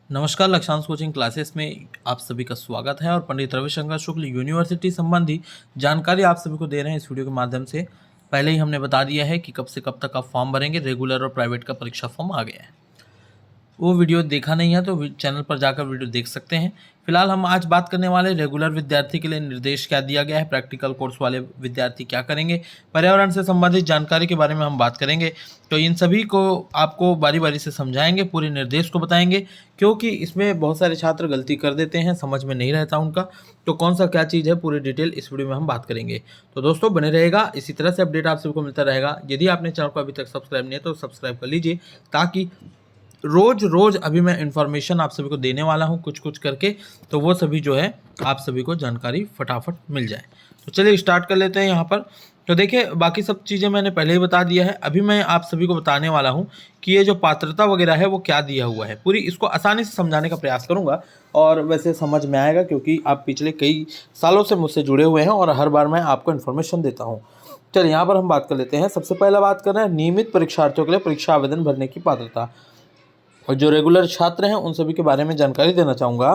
नमस्कार, Lakshyansh coaching classes में आप सभी का स्वागत है और पंडित रविशंकर शुक्ल यूनिवर्सिटी संबंधी जानकारी आप सभी को दे रहे हैं इस वीडियो के माध्यम से। पहले ही हमने बता दिया है कि कब से कब तक आप फॉर्म भरेंगे। रेगुलर और प्राइवेट का परीक्षा फॉर्म आ गया है। वो वीडियो देखा नहीं है तो चैनल पर जाकर वीडियो देख सकते हैं। फिलहाल हम आज बात करने वाले रेगुलर विद्यार्थी के लिए निर्देश क्या दिया गया है, प्रैक्टिकल कोर्स वाले विद्यार्थी क्या करेंगे, पर्यावरण से संबंधित जानकारी के बारे में हम बात करेंगे। तो इन सभी को आपको बारी बारी से समझाएंगे, पूरे निर्देश को बताएंगे, क्योंकि इसमें बहुत सारे छात्र गलती कर देते हैं, समझ में नहीं रहता उनका। तो कौन सा क्या चीज़ है, पूरी डिटेल इस वीडियो में हम बात करेंगे। तो दोस्तों बने रहेगा, इसी तरह से अपडेट आप सभी को मिलता रहेगा। यदि आपने चैनल को अभी तक सब्सक्राइब नहीं है तो सब्सक्राइब कर लीजिए, ताकि रोज अभी मैं इन्फॉर्मेशन आप सभी को देने वाला हूं कुछ कुछ करके, तो वो सभी जो है आप सभी को जानकारी फटाफट मिल जाए। तो चलिए स्टार्ट कर लेते हैं यहाँ पर। तो देखिए, बाकी सब चीज़ें मैंने पहले ही बता दिया है। अभी मैं आप सभी को बताने वाला हूँ कि ये जो पात्रता वगैरह है वो क्या दिया हुआ है। पूरी इसको आसानी से समझाने का प्रयास करूँगा और वैसे समझ में आएगा, क्योंकि आप पिछले कई सालों से मुझसे जुड़े हुए हैं और हर बार मैं आपको इन्फॉर्मेशन देता हूँ। चलिए यहाँ पर हम बात कर लेते हैं। सबसे पहला बात कर रहे हैं नियमित परीक्षार्थियों के लिए परीक्षा आवेदन भरने की पात्रता। और जो रेगुलर छात्र हैं उन सभी के बारे में जानकारी देना चाहूँगा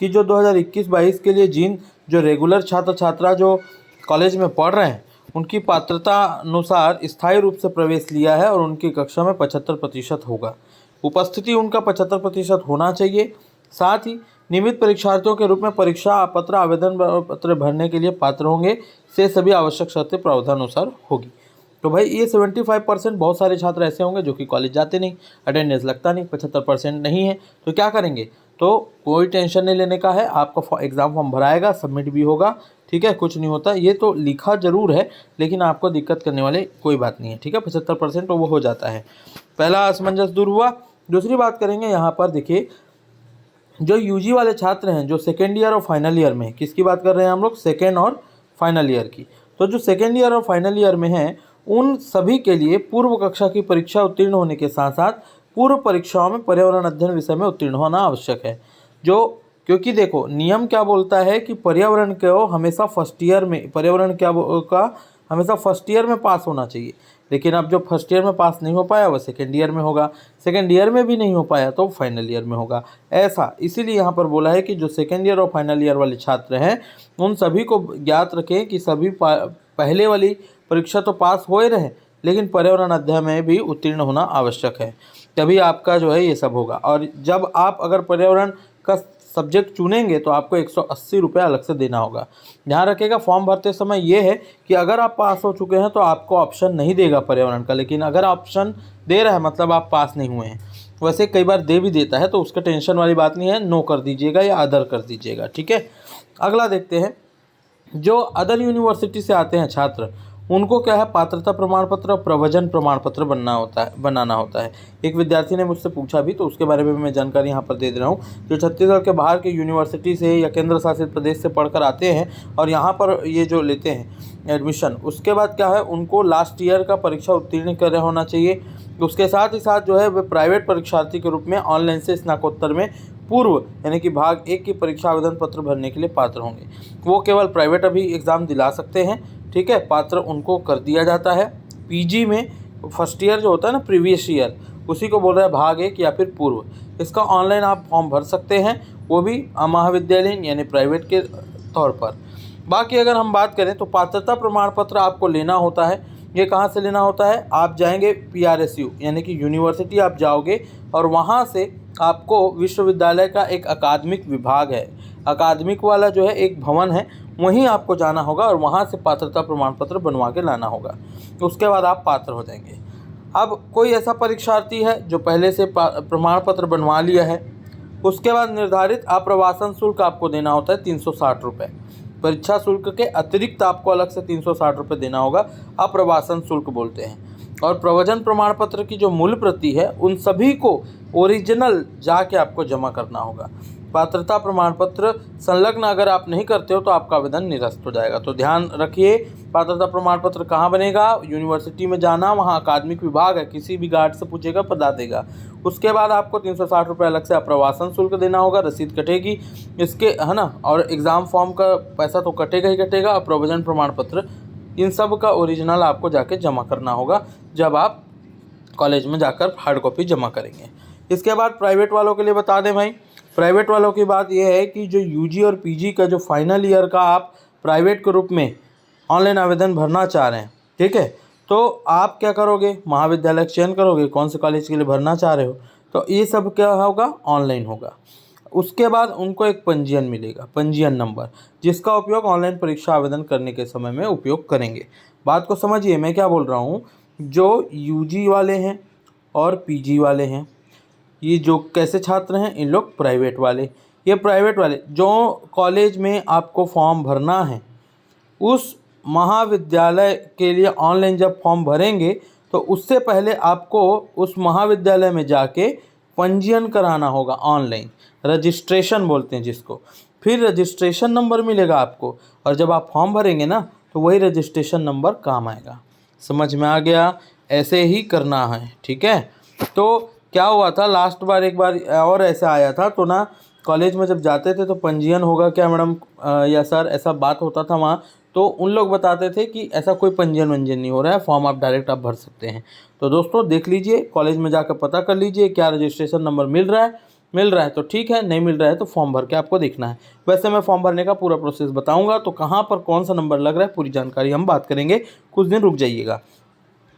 कि जो 2021-22 के लिए जो रेगुलर छात्र छात्रा जो कॉलेज में पढ़ रहे हैं, उनकी पात्रता अनुसार स्थायी रूप से प्रवेश लिया है और उनकी कक्षा में 75% होगा। उपस्थिति उनका 75% होना चाहिए। साथ ही नियमित परीक्षार्थियों के रूप में परीक्षा पत्र आवेदन पत्र भरने के लिए पात्र होंगे से सभी आवश्यक शर्तें प्रावधानुसार होगी। तो भाई ये 75%, बहुत सारे छात्र ऐसे होंगे जो कि कॉलेज जाते नहीं, अटेंडेंस लगता नहीं, 75% नहीं है, तो क्या करेंगे? तो कोई टेंशन नहीं लेने का है। आपका एग्ज़ाम फॉर्म भराएगा, सबमिट भी होगा, ठीक है, कुछ नहीं होता। ये तो लिखा जरूर है, लेकिन आपको दिक्कत करने वाले कोई बात नहीं है, ठीक है। 75% तो वो हो जाता है। पहला असमंजस दूर हुआ। दूसरी बात करेंगे यहाँ पर, देखिए जो यूजी वाले छात्र हैं जो सेकेंड ईयर और फाइनल ईयर में, किसकी बात कर रहे हैं हम लोग? सेकेंड और फाइनल ईयर की। तो जो सेकेंड ईयर और फाइनल ईयर में हैं उन सभी के लिए पूर्व कक्षा की परीक्षा उत्तीर्ण होने के साथ साथ पूर्व परीक्षाओं में पर्यावरण अध्ययन विषय में उत्तीर्ण होना आवश्यक है। जो क्योंकि देखो नियम क्या बोलता है कि पर्यावरण को हमेशा फर्स्ट ईयर में, पर्यावरण क्या का हमेशा फर्स्ट ईयर में पास होना चाहिए। लेकिन अब जो फर्स्ट ईयर में पास नहीं हो पाया वह सेकेंड ईयर में होगा, सेकेंड ईयर में भी नहीं हो पाया तो फाइनल ईयर में होगा। ऐसा इसीलिए यहाँ पर बोला है कि जो सेकेंड ईयर और फाइनल ईयर वाले छात्र हैं उन सभी को ज्ञात रखें कि सभी पहले वाली परीक्षा तो पास हो ही रहे, लेकिन पर्यावरण अध्ययन में भी उत्तीर्ण होना आवश्यक है, तभी आपका जो है ये सब होगा। और जब आप अगर पर्यावरण का सब्जेक्ट चुनेंगे तो आपको 180 रुपये अलग से देना होगा। ध्यान रखिएगा, फॉर्म भरते समय ये है कि अगर आप पास हो चुके हैं तो आपको ऑप्शन नहीं देगा पर्यावरण का, लेकिन अगर ऑप्शन दे रहा है मतलब आप पास नहीं हुए हैं। वैसे कई बार दे भी देता है, तो उसका टेंशन वाली बात नहीं है, नो कर दीजिएगा या अदर कर दीजिएगा, ठीक है। अगला देखते हैं, जो अदर यूनिवर्सिटी से आते हैं छात्र उनको क्या है, पात्रता प्रमाण पत्र और प्रवचन प्रमाण पत्र बनाना होता है। एक विद्यार्थी ने मुझसे पूछा भी, तो उसके बारे में मैं जानकारी यहाँ पर दे रहा हूँ। जो छत्तीसगढ़ के बाहर के यूनिवर्सिटी से या केंद्र शासित प्रदेश से पढ़कर आते हैं और यहाँ पर ये जो लेते हैं एडमिशन, उसके बाद क्या है, उनको लास्ट ईयर का परीक्षा उत्तीर्ण कर होना चाहिए। उसके साथ ही साथ जो है वे प्राइवेट परीक्षार्थी के रूप में ऑनलाइन से स्नातकोत्तर में पूर्व यानी कि भाग 1 की परीक्षा आवेदन पत्र भरने के लिए पात्र होंगे। वो केवल प्राइवेट अभी एग्ज़ाम दिला सकते हैं, ठीक है, पात्र उनको कर दिया जाता है। पीजी में फर्स्ट ईयर जो होता है ना, प्रीवियस ईयर, उसी को बोल रहा है भाग 1 या फिर पूर्व। इसका ऑनलाइन आप फॉर्म भर सकते हैं, वो भी महाविद्यालय यानी प्राइवेट के तौर पर। बाकी अगर हम बात करें तो पात्रता प्रमाण पत्र आपको लेना होता है। ये कहाँ से लेना होता है? आप जाएंगे PRSU यानी कि यूनिवर्सिटी आप जाओगे और वहाँ से आपको विश्वविद्यालय का एक अकादमिक विभाग है, अकादमिक वाला जो है एक भवन है, वहीं आपको जाना होगा और वहाँ से पात्रता प्रमाण पत्र बनवा के लाना होगा। उसके बाद आप पात्र हो जाएंगे। अब कोई ऐसा परीक्षार्थी है जो पहले से प्रमाण पत्र बनवा लिया है, उसके बाद निर्धारित आप्रवासन शुल्क आपको देना होता है 360 रुपये। परीक्षा शुल्क के अतिरिक्त आपको अलग से 360 रुपये देना होगा, अप्रवासन शुल्क बोलते हैं। और प्रवचन प्रमाण पत्र की जो मूल प्रति है उन सभी को ओरिजिनल जाके आपको जमा करना होगा। पात्रता प्रमाण पत्र संलग्न अगर आप नहीं करते हो तो आपका आवेदन निरस्त हो जाएगा। तो ध्यान रखिए, पात्रता प्रमाण पत्र कहाँ बनेगा? यूनिवर्सिटी में जाना, वहाँ अकादमिक विभाग है, किसी भी गार्ड से पूछेगा बता देगा। उसके बाद आपको 360 रुपये अलग से अप्रवासन शुल्क देना होगा, रसीद कटेगी इसके, है ना। और एग्ज़ाम फॉर्म का पैसा तो कटेगा ही कटेगा, और प्रवचन प्रमाण पत्र इन सब का ओरिजिनल आपको जाके जमा करना होगा जब आप कॉलेज में जाकर हार्ड कॉपी जमा करेंगे। इसके बाद प्राइवेट वालों के लिए बता दें भाई, प्राइवेट वालों की बात यह है कि जो यूजी और पीजी का जो फाइनल ईयर का आप प्राइवेट के रूप में ऑनलाइन आवेदन भरना चाह रहे हैं, ठीक है, तो आप क्या करोगे, महाविद्यालय का चयन करोगे, कौन से कॉलेज के लिए भरना चाह रहे हो, तो ये सब क्या होगा, ऑनलाइन होगा। उसके बाद उनको एक पंजीयन मिलेगा, पंजीयन नंबर, जिसका उपयोग ऑनलाइन परीक्षा आवेदन करने के समय में उपयोग करेंगे। बात को समझिए, मैं क्या बोल रहा हूँ, जो यूजी वाले हैं और पीजी वाले हैं, ये जो कैसे छात्र हैं, इन लोग प्राइवेट वाले, ये प्राइवेट वाले जो कॉलेज में आपको फॉर्म भरना है, उस महाविद्यालय के लिए ऑनलाइन जब फॉर्म भरेंगे तो उससे पहले आपको उस महाविद्यालय में जाके पंजीयन कराना होगा, ऑनलाइन रजिस्ट्रेशन बोलते हैं जिसको। फिर रजिस्ट्रेशन नंबर मिलेगा आपको, और जब आप फॉर्म भरेंगे ना तो वही रजिस्ट्रेशन नंबर काम आएगा। समझ में आ गया? ऐसे ही करना है, ठीक है। तो क्या हुआ था लास्ट बार, एक बार और ऐसा आया था, तो ना कॉलेज में जब जाते थे तो पंजीयन होगा क्या मैडम या सर, ऐसा बात होता था वहाँ, तो उन लोग बताते थे कि ऐसा कोई पंजीयन वंजीयन नहीं हो रहा है, फॉर्म आप डायरेक्ट आप भर सकते हैं। तो दोस्तों देख लीजिए, कॉलेज में जाकर पता कर लीजिए क्या रजिस्ट्रेशन नंबर मिल रहा है तो ठीक है, नहीं मिल रहा है तो फॉर्म भर के आपको देखना है। वैसे मैं फॉर्म भरने का पूरा प्रोसेस बताऊंगा, तो कहाँ पर कौन सा नंबर लग रहा है पूरी जानकारी हम बात करेंगे, कुछ दिन रुक जाइएगा।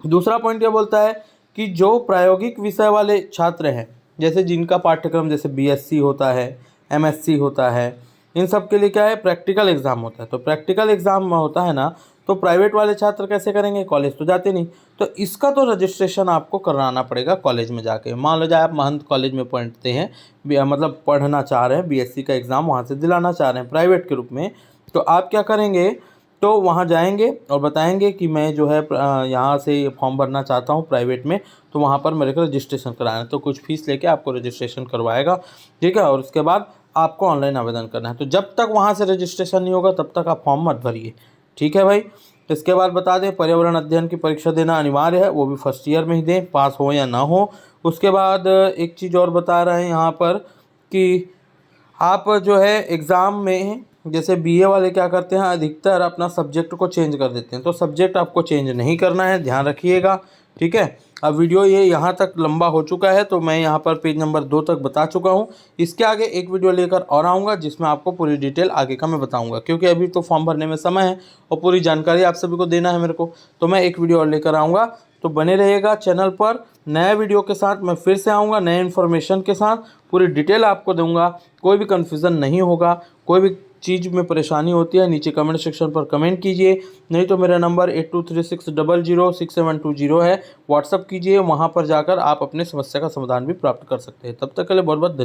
दूसरा पॉइंट ये बोलता है कि जो प्रायोगिक विषय वाले छात्र हैं, जैसे जिनका पाठ्यक्रम जैसे बीएससी होता है, एमएससी होता है, इन सब के लिए क्या है, प्रैक्टिकल एग्ज़ाम होता है। तो प्रैक्टिकल एग्ज़ाम होता है ना, तो प्राइवेट वाले छात्र कैसे करेंगे, कॉलेज तो जाते नहीं, तो इसका तो रजिस्ट्रेशन आपको कराना पड़ेगा कॉलेज में जाके। मान लो जाए आप महंत कॉलेज में पढ़ते हैं, मतलब पढ़ना चाह रहे हैं, बीएससी का एग्ज़ाम वहाँ से दिलाना चाह रहे हैं प्राइवेट के रूप में, तो आप क्या करेंगे, तो वहाँ जाएंगे और बताएंगे कि मैं जो है यहाँ से फॉर्म भरना चाहता हूँ प्राइवेट में, तो वहाँ पर मेरे को रजिस्ट्रेशन कराना है, तो कुछ फीस लेके आपको रजिस्ट्रेशन करवाएगा, ठीक है। और उसके बाद आपको ऑनलाइन आवेदन करना है। तो जब तक वहाँ से रजिस्ट्रेशन नहीं होगा तब तक आप फॉर्म मत भरिए, ठीक है भाई। इसके बाद बता दें, पर्यावरण अध्ययन की परीक्षा देना अनिवार्य है, वो भी फर्स्ट ईयर में ही दें, पास हो या ना हो। उसके बाद एक चीज़ और बता रहे हैं यहाँ पर कि आप जो है एग्ज़ाम में, जैसे बीए वाले क्या करते हैं, अधिकतर अपना सब्जेक्ट को चेंज कर देते हैं, तो सब्जेक्ट आपको चेंज नहीं करना है, ध्यान रखिएगा, ठीक है। अब वीडियो ये यहाँ तक लंबा हो चुका है, तो मैं यहाँ पर पेज नंबर 2 तक बता चुका हूँ। इसके आगे एक वीडियो लेकर और आऊँगा जिसमें आपको पूरी डिटेल आगे का मैं बताऊँगा, क्योंकि अभी तो फॉर्म भरने में समय है और पूरी जानकारी आप सभी को देना है मेरे को, तो मैं एक वीडियो और लेकर आऊँगा। तो बने रहिएगा चैनल पर, नए वीडियो के साथ मैं फिर से आऊँगा, नए इन्फॉर्मेशन के साथ, पूरी डिटेल आपको दूँगा, कोई भी कन्फ्यूज़न नहीं होगा। कोई भी चीज़ में परेशानी होती है नीचे कमेंट सेक्शन पर कमेंट कीजिए, नहीं तो मेरा नंबर 8236006720 है, व्हाट्सअप कीजिए, वहाँ पर जाकर आप अपने समस्या का समाधान भी प्राप्त कर सकते हैं। तब तक के लिए बहुत बहुत धन्यवाद।